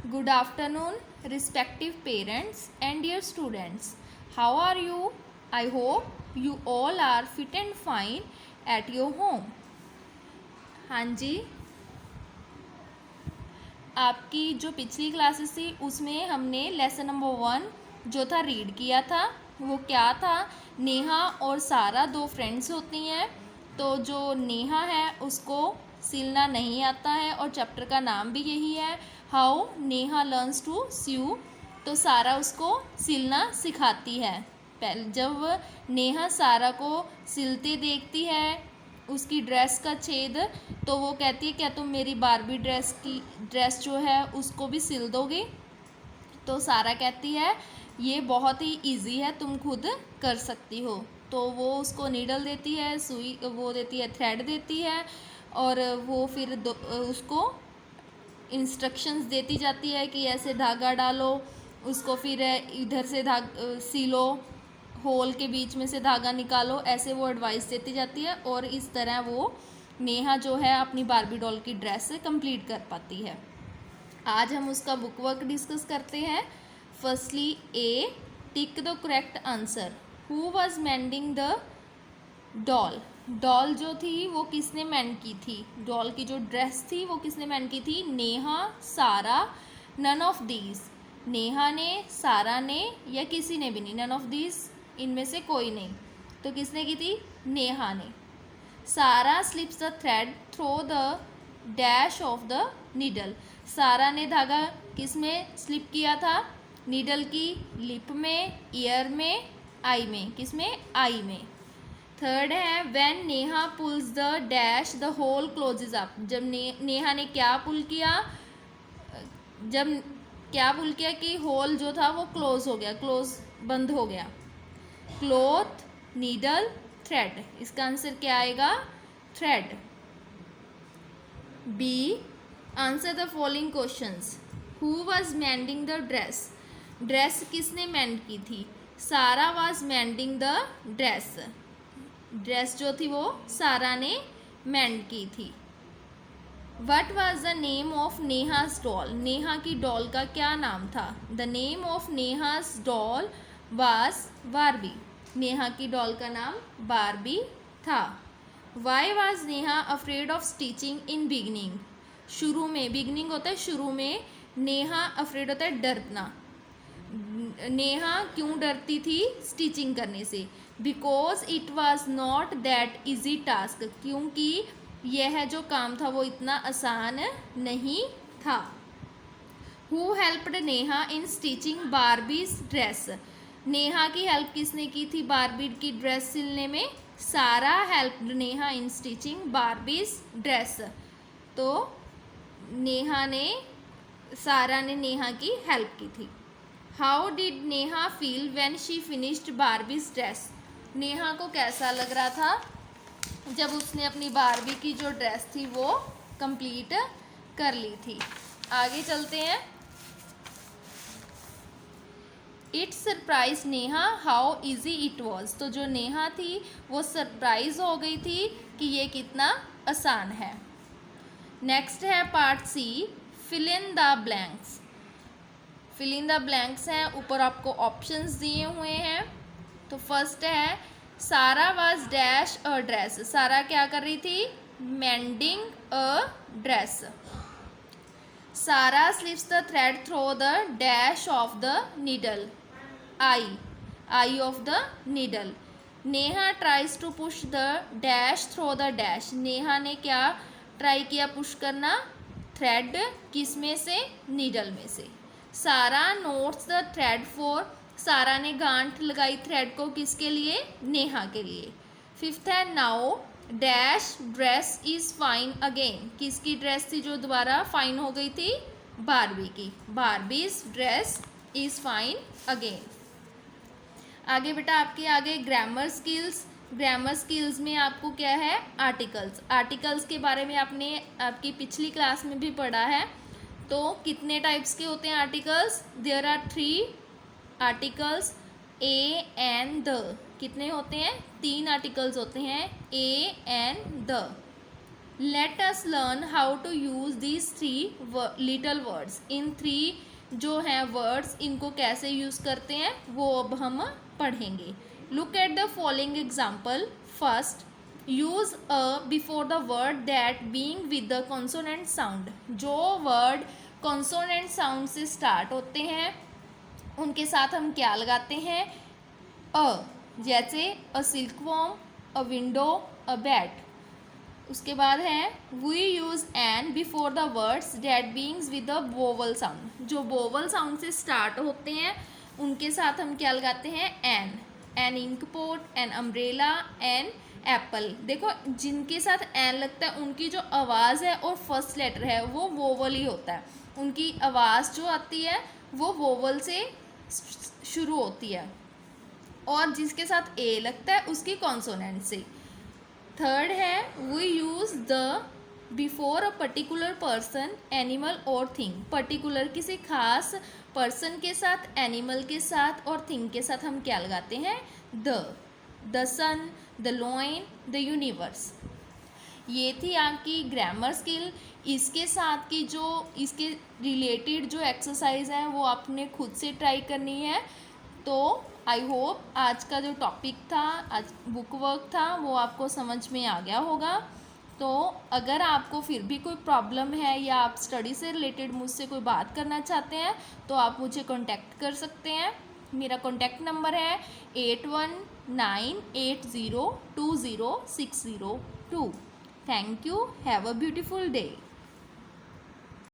Good afternoon, respective parents and dear students. How are you? I hope you all are fit and fine at your home. हाँ जी, आपकी जो पिछली classes थी उसमें हमने lesson number 1 जो था रीड किया था। वो क्या था? नेहा और सारा दो फ्रेंड्स होती हैं। तो जो नेहा है उसको सिलना नहीं आता है और चैप्टर का नाम भी यही है, हाउ नेहा लर्न्स टू स्यू। तो सारा उसको सिलना सिखाती है। पहले जब नेहा सारा को सिलते देखती है उसकी ड्रेस का छेद, तो वो कहती है क्या तुम मेरी बारबी ड्रेस जो है उसको भी सिल दोगे? तो सारा कहती है ये बहुत ही इजी है, तुम खुद कर सकती हो। तो वो उसको नीडल देती है, सुई वो देती है, थ्रेड देती है, और वो फिर उसको इंस्ट्रक्शंस देती जाती है कि ऐसे धागा डालो, उसको फिर इधर से सिलो, होल के बीच में से धागा निकालो, ऐसे वो एडवाइस देती जाती है। और इस तरह वो नेहा जो है अपनी बारबी डॉल की ड्रेस कंप्लीट कर पाती है। आज हम उसका बुक वर्क डिस्कस करते हैं। Firstly A, tick the correct answer. Who was mending the doll? Doll जो थी वो किसने मेंड की थी? डॉल की जो ड्रेस थी वो किसने मेंड की थी? नेहा, सारा, नन ऑफ दीज। नेहा ने, सारा ने, या किसी ने भी नहीं, नन ऑफ दीज, इनमें से कोई नहीं। तो किसने की थी? नेहा ने। Sarah slips the thread through the dash of the needle. Sarah ने धागा किस में स्लिप किया था? नीडल की लिप में, ईयर में, आई में। किस में? आई में। थर्ड है when Neha pulls the dash the hole closes up. जब नेहा ने क्या पुल किया? जब क्या पुल किया कि होल जो था वो क्लोज हो गया, क्लोज बंद हो गया। Cloth, needle, thread. इसका आंसर क्या आएगा? Thread. B, answer the following questions. Who was mending the dress? Dress किसने मेंड की थी? Sarah was mending the dress. Dress जो थी वो सारा ने मेंड की थी। What was the name of Neha's doll? Neha की डॉल का क्या नाम था? The name of Neha's doll was Barbie. Neha की डॉल का नाम बारबी था। Why was Neha afraid of stitching in beginning? शुरू में, बिगनिंग होता है शुरू में, नेहा अफ्रेड होता है डरना। नेहा क्यों डरती थी स्टिचिंग करने से? Because it was not that easy task. क्योंकि यह जो काम था वो इतना आसान नहीं था। Who helped Neha in stitching Barbies dress? Neha की हेल्प किसने की थी बारबी की ड्रेस सिलने में? सारा हेल्प्ड नेहा इन स्टिचिंग बारबीज ड्रेस। तो सारा ने नेहा की हेल्प की थी। How did Neha feel when she finished Barbies dress? Neha को कैसा लग रहा था जब उसने अपनी बारबी की जो ड्रेस थी वो कंप्लीट कर ली थी? आगे चलते हैं। It surprise Neha how easy it was. तो जो नेहा थी वो सरप्राइज हो गई थी कि ये कितना आसान है। नेक्स्ट है part C, fill in the blanks. Fill in the blanks हैं, ऊपर आपको ऑप्शंस दिए हुए हैं। तो फर्स्ट है सारा वाज डैश अ ड्रेस। सारा क्या कर रही थी? Mending a dress. Sarah slips the thread through the dash of the needle. Eye of the needle. Neha tries to push the dash through the dash. Neha ने क्या ट्राई किया पुश करना? Thread किस में से? नीडल में से। सारा नोट्स द थ्रेड फॉर। सारा ने गांठ लगाई थ्रेड को किसके लिए? नेहा के लिए। फिफ्थ है now dash dress is fine again. किसकी ड्रेस थी जो दोबारा फाइन हो गई थी? बारबी की। Barbies dress is fine again. आगे बेटा आपके आगे ग्रामर स्किल्स। ग्रामर स्किल्स में आपको क्या है? आर्टिकल्स। आर्टिकल्स के बारे में आपने आपकी पिछली क्लास में भी पढ़ा है। तो कितने टाइप्स के होते हैं articles? There are 3 articles, A and the. कितने होते हैं? 3 आर्टिकल्स होते हैं, A and the. Let us learn how to use these 3 little words. इन 3 जो हैं वर्ड्स, इनको कैसे यूज़ करते हैं वो अब हम पढ़ेंगे। Look at the following example. First, use a before the word that being with the consonant sound. जो वर्ड कॉन्सोनेंट साउंड से स्टार्ट होते हैं उनके साथ हम क्या लगाते हैं? अ। जैसे a silkworm, a window, a bat. उसके बाद है we use an before the words that begins with the vowel sound. जो वोवल साउंड से स्टार्ट होते हैं उनके साथ हम क्या लगाते हैं? An. An inkpot, an umbrella, an apple. देखो जिनके साथ एन लगता है उनकी जो आवाज़ है और फर्स्ट लेटर है वो वोवल ही होता है। उनकी आवाज़ जो आती है वो वोवल से शुरू होती है, और जिसके साथ ए लगता है उसकी कॉन्सोनेंट से। थर्ड है we use the before a particular person, animal और थिंग। पर्टिकुलर किसी खास पर्सन के साथ, एनिमल के साथ और थिंग के साथ हम क्या लगाते हैं? The sun, the lion, the universe. ये थी आपकी ग्रामर स्किल। इसके साथ की जो इसके रिलेटेड जो एक्सरसाइज हैं वो आपने खुद से ट्राई करनी है। तो आई होप आज का जो टॉपिक था, आज बुक वर्क था, वो आपको समझ में आ गया होगा। तो अगर आपको फिर भी कोई प्रॉब्लम है या आप स्टडी से रिलेटेड मुझसे कोई बात करना चाहते हैं तो आप मुझे कांटेक्ट कर सकते हैं। मेरा कांटेक्ट नंबर है 8198020602। Thank you. Have a beautiful day.